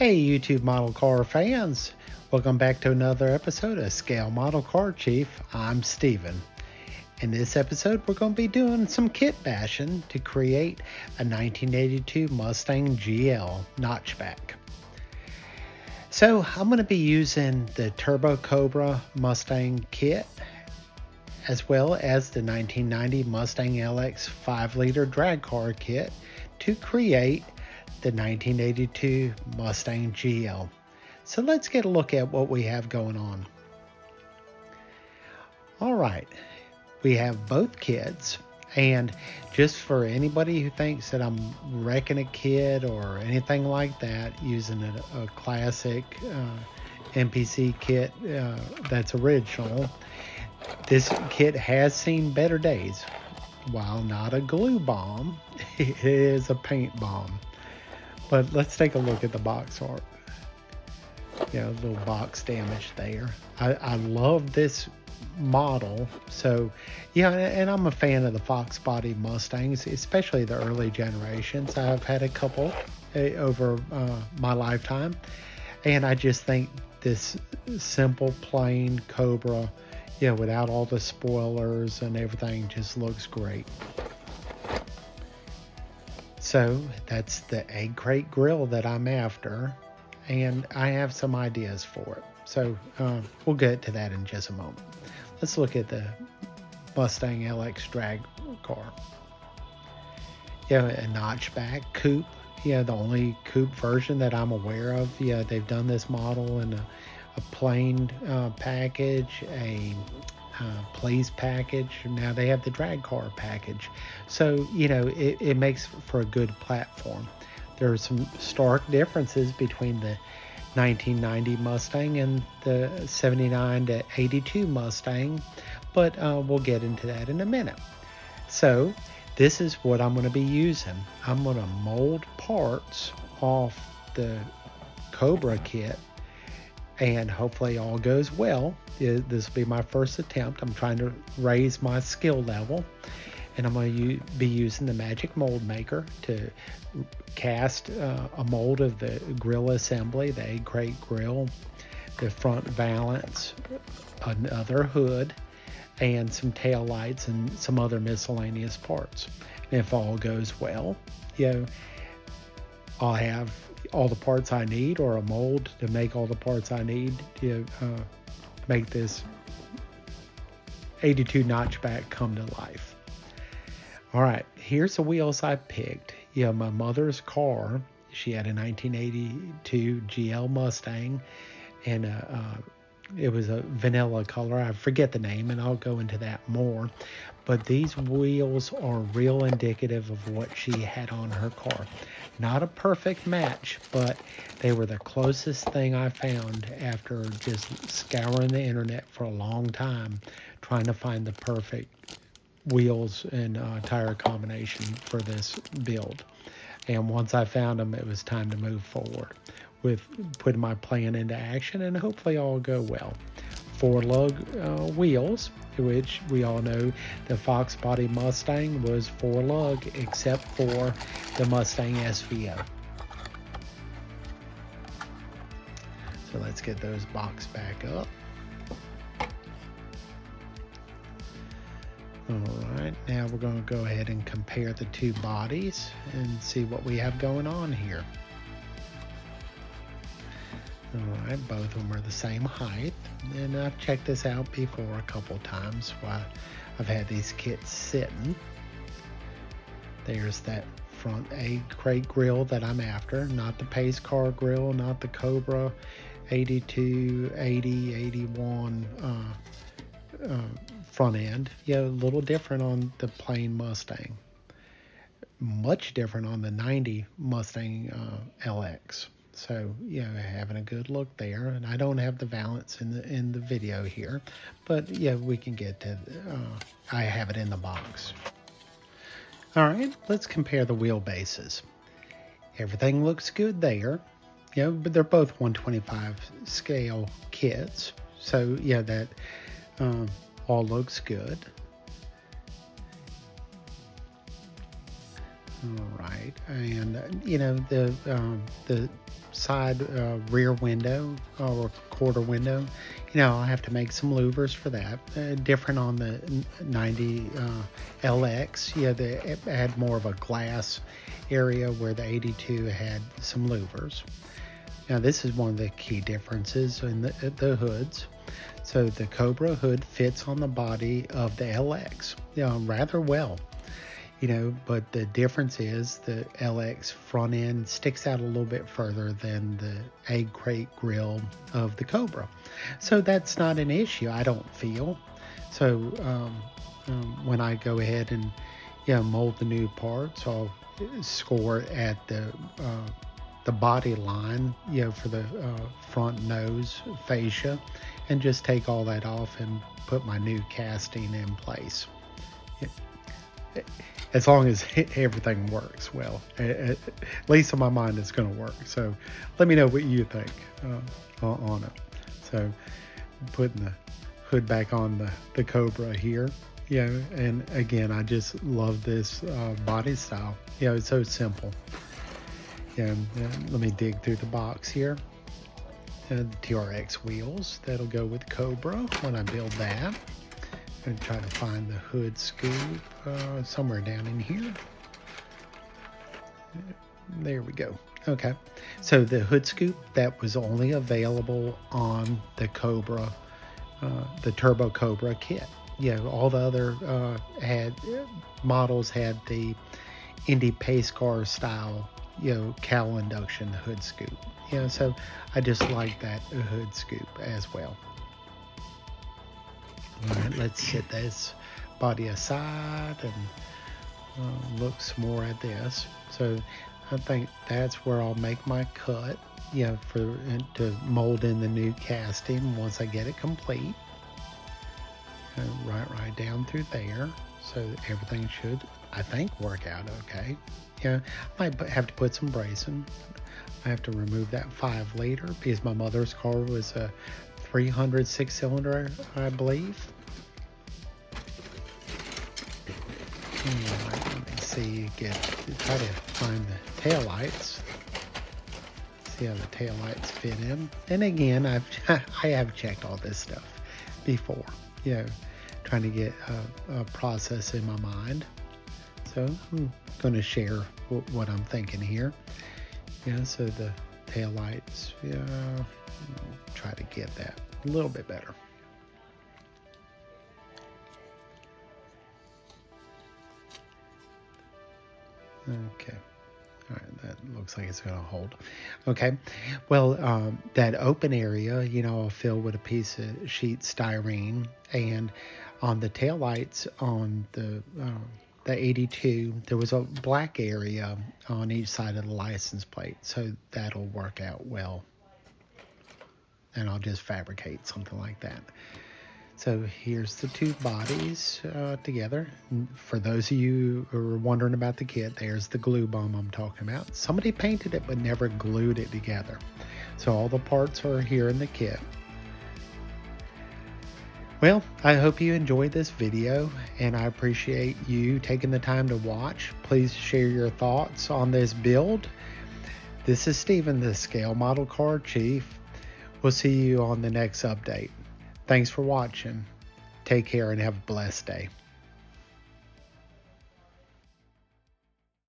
Hey YouTube model car fans, welcome back to another episode of Scale Model Car Chief. I'm Steven. In this episode we're going to be doing some kit bashing to create a 1982 Mustang GL notchback. So I'm going to be using the Turbo Cobra Mustang kit as well as the 1990 Mustang LX 5-liter drag car kit to create the 1982 Mustang GL. So let's get a look at what we have going on. Alright, we have both kits, and just for anybody who thinks that I'm wrecking a kit or anything like that using a classic MPC kit that's original, this kit has seen better days. While not a glue bomb, it is a paint bomb. But let's take a look at the box art. A little box damage there. I love this model. So, yeah, and I'm a fan of the Fox body Mustangs, especially the early generations. I've had a couple over my lifetime. And I just think this simple, plain Cobra, without all the spoilers and everything, just looks great. So that's the egg crate grill that I'm after, and I have some ideas for it. So we'll get to that in just a moment. Let's look at the Mustang LX drag car. A notchback coupe. The only coupe version that I'm aware of. They've done this model in a plain package, a Please package. Now they have the drag car package. So, it makes for a good platform. There are some stark differences between the 1990 Mustang and the 79 to 82 Mustang, but we'll get into that in a minute. So this is what I'm going to be using. I'm going to mold parts off the Cobra kit, and hopefully all goes well. This will be my first attempt. I'm trying to raise my skill level, and I'm going to be using the Magic Mold Maker to cast a mold of the grill assembly, the egg crate grill, the front valance, another hood, and some tail lights and some other miscellaneous parts. And if all goes well, I'll have all the parts I need, or a mold to make all the parts I need to make this 82 notchback come to life. All right, here's the wheels I picked. My mother's car, she had a 1982 GL Mustang, and it was a vanilla color. I forget the name, and I'll go into that more. But these wheels are real indicative of what she had on her car. Not a perfect match, but they were the closest thing I found after just scouring the internet for a long time, trying to find the perfect wheels and tire combination for this build. And once I found them, it was time to move forward with putting my plan into action, and hopefully all go well. 4-lug wheels, which we all know the Fox body Mustang was 4-lug, except for the Mustang SVO. So let's get those boxed back up. Alright, now we're going to go ahead and compare the two bodies and see what we have going on here. Alright, both of them are the same height, and I've checked this out before a couple times while I've had these kits sitting. There's that front egg crate grill that I'm after, not the pace car grill, not the Cobra 82, 80, 81 front end. A little different on the plain Mustang. Much different on the 90 Mustang LX. So, having a good look there. And I don't have the valance in the video here, but we can get to I have it in the box. All right, let's compare the wheelbases. Everything looks good there. But they're both 125 scale kits. So, that all looks good. All right, and you know the side rear window or quarter window, you know, I'll have to make some louvers for that. Different on the 90 LX, yeah, they had more of a glass area where the 82 had some louvers. Now this is one of the key differences in the hoods. So the Cobra hood fits on the body of the LX, you know, rather well. You know, but the difference is the LX front end sticks out a little bit further than the egg crate grill of the Cobra. So that's not an issue, I don't feel. So when I go ahead and mold the new parts, I'll score at the body line, you know, for the front nose fascia, and just take all that off and put my new casting in place. As long as everything works well, at least in my mind it's going to work. So let me know what you think on it. So putting the hood back on the Cobra here, you know, and again, I just love this body style. You know, it's so simple. And let me dig through the box here. The TRX wheels, that'll go with Cobra when I build that. I'm going to try to find the hood scoop somewhere down in here. There we go. Okay, so the hood scoop, that was only available on the Cobra, the Turbo Cobra kit. Yeah, all the other models had the Indy Pace Car style, you know, cowl induction hood scoop. You know, so I just like that hood scoop as well. All right, let's set this body aside and look some more at this. So I think that's where I'll make my cut, you know, to mold in the new casting once I get it complete. Right down through there. So everything should, I think, work out okay. Yeah, I might have to put some bracing. I have to remove that 5 liter because my mother's car was a 300 6-cylinder, I believe. Let me see, try to find the tail lights. See how the tail lights fit in. And again, I have checked all this stuff before. You know, trying to get a process in my mind. So I'm going to share what I'm thinking here. Yeah, so the tail lights, try to get that a little bit better. Okay. All right, that looks like it's going to hold. Okay. Well, that open area, you know, I'll fill with a piece of sheet styrene, and on the tail lights on the 82, there was a black area on each side of the license plate, so that'll work out well. And I'll just fabricate something like that. So here's the two bodies together. For those of you who are wondering about the kit, there's the glue bomb I'm talking about. Somebody painted it but never glued it together. So all the parts are here in the kit. Well, I hope you enjoyed this video, and I appreciate you taking the time to watch. Please share your thoughts on this build. This is Steven, the Scale Model Car Chief. We'll see you on the next update. Thanks for watching. Take care and have a blessed day.